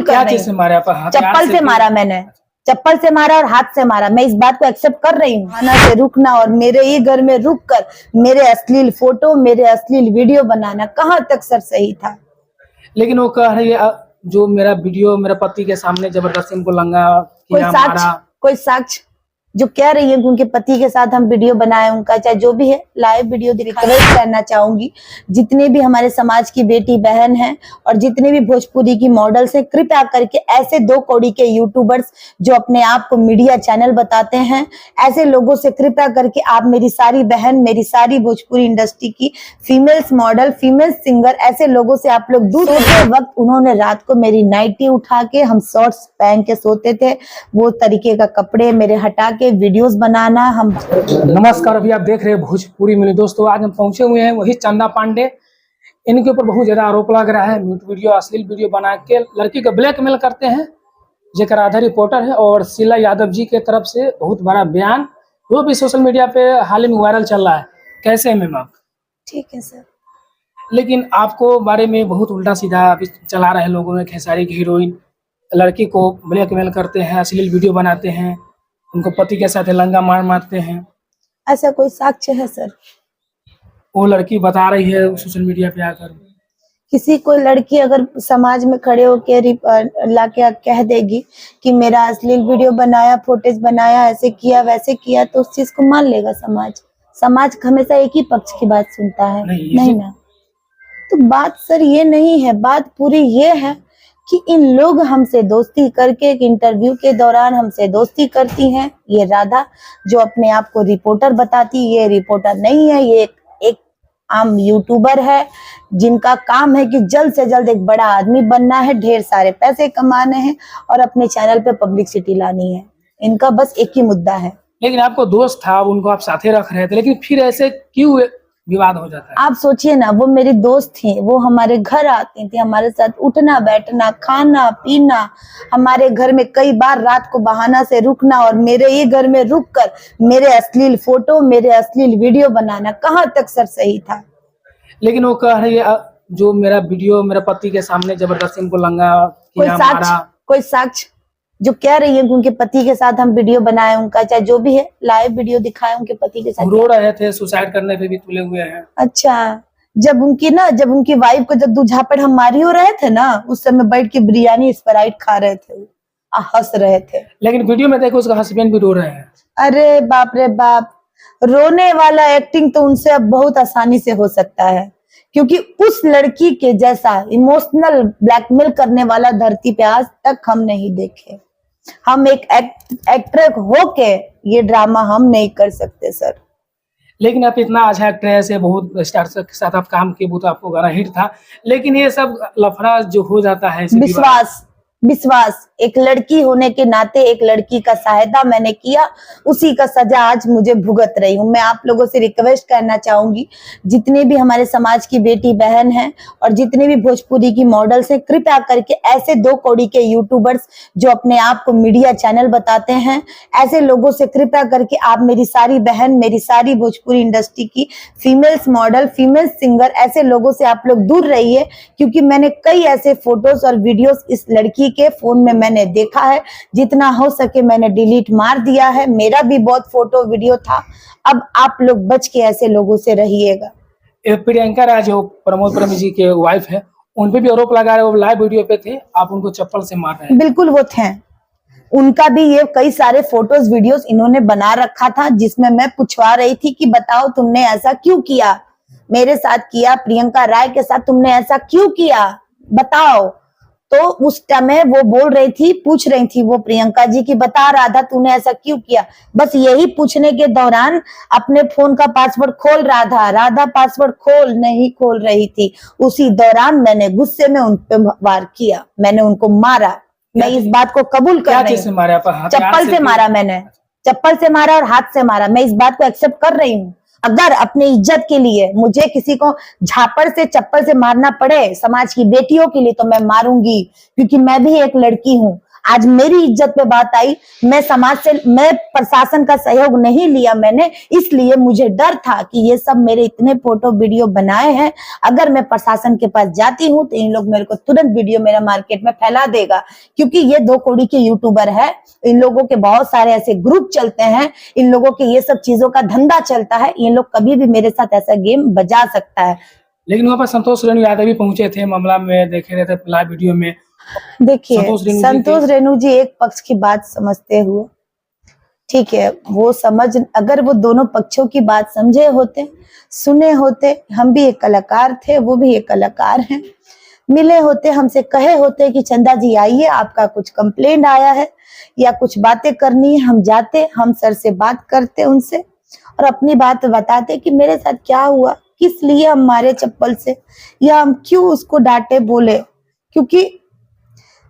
कर रही हूँ। मारा? चप्पल से मारा मैंने, चप्पल से मारा और हाथ से मारा। मैं इस बात को एक्सेप्ट कर रही हूँ। खाना से रुकना और मेरे ही घर में रुककर मेरे अश्लील फोटो, मेरे अश्लील वीडियो बनाना कहाँ तक सर सही था? लेकिन वो कह रही है जो मेरा वीडियो मेरे पति के सामने जबरदस्ती उनको लंगा कोई किया, साक्ष्य, मारा। कोई साक्ष्य जो कह रही है कि उनके पति के साथ हम वीडियो बनाए, उनका चाहे जो भी है लाइव वीडियो रिक्वेस्ट करना चाहूंगी जितने भी हमारे समाज की बेटी बहन हैं और जितने भी भोजपुरी की मॉडल्स हैं, कृपया करके ऐसे दो कौड़ी के यूट्यूबर्स जो अपने आप को मीडिया चैनल बताते हैं, ऐसे लोगों से कृपया करके आप मेरी सारी बहन, मेरी सारी भोजपुरी इंडस्ट्री की फीमेल्स मॉडल, फीमेल सिंगर, ऐसे लोगों से आप लोग दूर सोते वक्त उन्होंने रात को मेरी नाइटी उठा के, हम शॉर्ट्स पहन के सोते थे, वो तरीके का कपड़े मेरे हटा के वीडियोस बनाना। हम नमस्कार, अभी आप देख रहे हैं भोजपुरी मिनी। दोस्तों आज हम पहुंचे हुए हैं वही चंदा पांडे। इनके ऊपर बहुत ज्यादा आरोप लग रहा है, म्यूट वीडियो, अश्लील वीडियो बना के लड़की को ब्लैकमेल करते हैं। जेकर आधा रिपोर्टर है और शीला यादव जी के तरफ से बहुत बड़ा बयान वो भी सोशल मीडिया पे हाल ही में वायरल चल रहा है। कैसे हैं मैम आप? ठीक है सर। लेकिन आपको बारे में बहुत उल्टा सीधा चला रहे हैं लोगों ने। खेसारी की हीरोइन लड़की को ब्लैकमेल करते हैं, अश्लील वीडियो बनाते हैं, उनको पति के साथ लंगा मारते हैं। ऐसा कोई साक्ष्य है सर? वो लड़की बता रही है सोशल मीडिया पे आकर। किसी कोई लड़की अगर समाज में खड़े होकर लाके कह देगी कि मेरा अश्लील वीडियो बनाया, फुटेज बनाया, ऐसे किया वैसे किया, तो उस चीज को मान लेगा समाज? समाज हमेशा एक ही पक्ष की बात सुनता है, नहीं ना? तो बात सर ये नहीं है, बात पूरी ये है कि इन लोग हमसे दोस्ती करके एक इंटरव्यू के दौरान हमसे दोस्ती करती हैं। ये राधा जो अपने आप को रिपोर्टर बताती, ये रिपोर्टर नहीं है, ये एक आम यूट्यूबर है जिनका काम है कि जल्द से जल्द एक बड़ा आदमी बनना है, ढेर सारे पैसे कमाने हैं और अपने चैनल पे पब्लिसिटी लानी है। इनका बस एक ही मुद्दा है। लेकिन आपको दोस्त था, उनको आप साथे रख रहे थे, लेकिन फिर ऐसे क्यों विवाद हो जाता है? आप सोचिए ना, वो मेरी दोस्त थी, वो हमारे घर आती थी, हमारे साथ उठना बैठना, खाना पीना, हमारे घर में कई बार रात को बहाना से रुकना और मेरे ही घर में रुककर मेरे अश्लील फोटो, मेरे अश्लील वीडियो बनाना कहाँ तक सर सही था? लेकिन वो कह रही है जो मेरा वीडियो मेरे पति के सामने जबरदस्ती उनको लंगा किया, मारा। कोई साक्ष्य जो कह रही है कि उनके पति के साथ हम वीडियो बनाए, उनका चाहे जो भी है लाइव वीडियो दिखाए, उनके पति के साथ रो रहे थे, सुसाइड करने पे भी तुले हुए हैं। अच्छा, जब उनकी वाइफ को जब झापड़ हम मारी हो रहे थे ना, उस समय बैठ के बिरयानी स्प्राइट खा रहे थे, हंस रहे थे। लेकिन वीडियो में देखो उसका हस्बैंड भी रो रहे हैं। अरे बाप रे बाप, रोने वाला एक्टिंग तो उनसे अब बहुत आसानी से हो सकता है, क्योंकि उस लड़की के जैसा इमोशनल ब्लैकमेल करने वाला धरती पे आज तक हम नहीं देखे। हम एक एक्टर होके ये ड्रामा हम नहीं कर सकते सर। लेकिन आप इतना अच्छा एक्ट्रेस है, बहुत स्टार के साथ आप काम किए, वो तो आपको गाना हिट था। लेकिन ये सब लफड़ा जो हो जाता है, विश्वास एक लड़की होने के नाते एक लड़की का सहायता मैंने किया, उसी का सजा आज मुझे भुगत रही हूँ। मैं आप लोगों से रिक्वेस्ट करना चाहूंगी, जितने भी हमारे समाज की बेटी बहन हैं और जितने भी भोजपुरी की मॉडल्स हैं, कृपया करके ऐसे दो कौड़ी के यूट्यूबर्स जो अपने आप को मीडिया चैनल बताते हैं, ऐसे लोगों से कृपया करके आप मेरी सारी बहन, मेरी सारी भोजपुरी इंडस्ट्री की फीमेल्स मॉडल, फीमेल सिंगर, ऐसे लोगों से आप लोग दूर रहिए, क्योंकि मैंने कई ऐसे फोटोज और वीडियोस इस लड़की के फोन में मैंने देखा है। जितना हो सके मैंने डिलीट मार दिया है, मेरा भी बहुत फोटो वीडियो था। अब आप लोग बच के ऐसे लोगों से रहिएगा। प्रियंका राज जो प्रमोद प्रेमी जी के वाइफ है, उन पे भी आरोप लगा रहे, वो लाइव वीडियो पे थे, आप उनको चप्पल से मार रहे हैं। बिल्कुल वो थे, उनका भी ये कई सारे फोटोज वीडियोस इन्होंने बना रखा था, जिसमें मैं पूछवा रही थी कि बताओ तुमने ऐसा क्यों किया, मेरे साथ किया, प्रियंका राय के साथ तुमने ऐसा क्यों किया, बताओ। तो उस समय वो बोल रही थी, पूछ रही थी वो प्रियंका जी की, बता राधा तूने ऐसा क्यों किया। बस यही पूछने के दौरान अपने फोन का पासवर्ड खोल राधा पासवर्ड खोल, नहीं खोल रही थी। उसी दौरान मैंने गुस्से में उन पे वार किया, मैंने उनको मारा। मैं इस बात को कबूल कर रही हूँ। चप्पल से मारा मैंने, चप्पल से मारा और हाथ से मारा। मैं इस बात को एक्सेप्ट कर रही हूँ। अगर अपने इज्जत के लिए मुझे किसी को झापड़ से, चप्पल से मारना पड़े समाज की बेटियों के लिए, तो मैं मारूंगी, क्योंकि मैं भी एक लड़की हूँ। आज मेरी इज्जत पे बात आई, मैं समाज से, मैं प्रशासन का सहयोग नहीं लिया मैंने, इसलिए मुझे डर था कि ये सब मेरे इतने फोटो वीडियो बनाए हैं, अगर मैं प्रशासन के पास जाती हूँ तो इन लोग मेरे को तुरंत वीडियो मेरा मार्केट में फैला देगा, क्योंकि ये 2 कौड़ी के यूट्यूबर है, इन लोगों के बहुत सारे ऐसे ग्रुप चलते हैं, इन लोगों के ये सब चीजों का धंधा चलता है, इन लोग कभी भी मेरे साथ ऐसा गेम बजा सकता है। लेकिन वहाँ पर संतोष रेणु यादव भी पहुंचे थे, मामला में देखे रहे थे लाइव वीडियो में। देखिए संतोष रेणु जी एक पक्ष की बात समझते हुए, ठीक है, वो समझ, अगर वो दोनों पक्षों की बात समझे होते, सुने होते, हम भी एक कलाकार थे, वो भी एक कलाकार हैं, मिले होते, हमसे कहे होते कि चंदा जी आइए, आपका कुछ कंप्लेंट आया है या कुछ बातें करनी है, हम जाते, हम सर से बात करते उनसे और अपनी बात बताते कि मेरे साथ क्या हुआ, किस लिए हम मारे चप्पल से, या हम क्यों उसको डांटे बोले। क्योंकि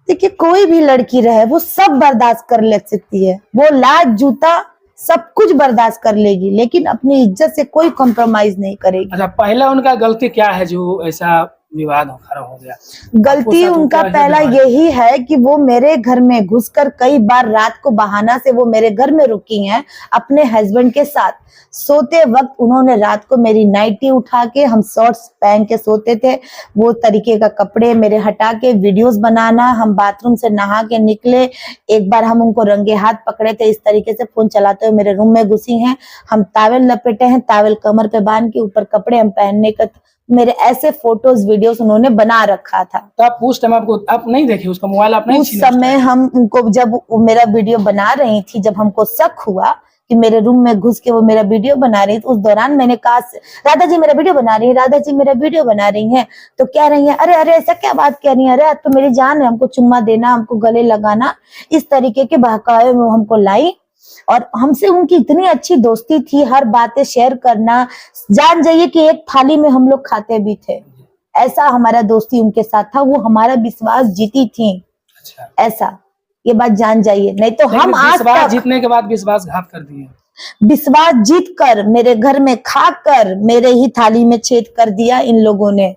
देखिए कोई भी लड़की रहे वो सब बर्दाश्त कर ले सकती है, वो लात जूता सब कुछ बर्दाश्त कर लेगी, लेकिन अपनी इज्जत से कोई कॉम्प्रोमाइज नहीं करेगी। अच्छा, पहला उनका गलती क्या है जो ऐसा विवाद खड़ा हो गया? गलती उनका पहला यही है कि वो मेरे घर में घुसकर कई बार रात को बहाना से वो मेरे घर में रुकी हैं अपने हस्बैंड के साथ। सोते वक्त उन्होंने रात को मेरी नाइटी उठा के, हम शॉर्ट्स पहन के सोते थे, वो तरीके का कपड़े मेरे हटा के वीडियोस बनाना, हम बाथरूम से नहा के निकले, एक बार हम उनको रंगे हाथ पकड़े थे, इस तरीके से फोन चलाते हुए मेरे रूम में घुसी हैं, हम तावेल लपेटे हैं, तावेल कमर पे बांध के, ऊपर कपड़े हम पहनने का, मेरे ऐसे फोटोज वीडियोस उन्होंने बना रखा था। तो आप उस टाइम आप नहीं देखे उसका मोबाइल? आप नहीं? उस समय हम उनको, जब मेरा वीडियो बना रही थी, जब हमको शक हुआ कि मेरे रूम में घुस के वो मेरा वीडियो बना रही थी, उस दौरान मैंने कहा राधा जी मेरा वीडियो बना रही है, राधा जी मेरा वीडियो बना रही है, तो कह रही है अरे अरे ऐसा क्या बात कह रही है, अरे आज तो मेरी जान है, हमको चुम्मा देना, हमको गले लगाना, इस तरीके के बहकावे में हमको लाई। और हमसे उनकी इतनी अच्छी दोस्ती थी, हर बातें शेयर करना, जान जाइए कि एक थाली में हम लोग खाते भी थे, ऐसा हमारा दोस्ती उनके साथ था, वो हमारा विश्वास जीती थी। अच्छा, ऐसा, ये बात जान जाइए, नहीं तो हम आज तक जीतने के बाद विश्वासघात कर दिए, विश्वास जीत कर मेरे घर में खाकर मेरे ही थाली में छेद कर दिया इन लोगों ने।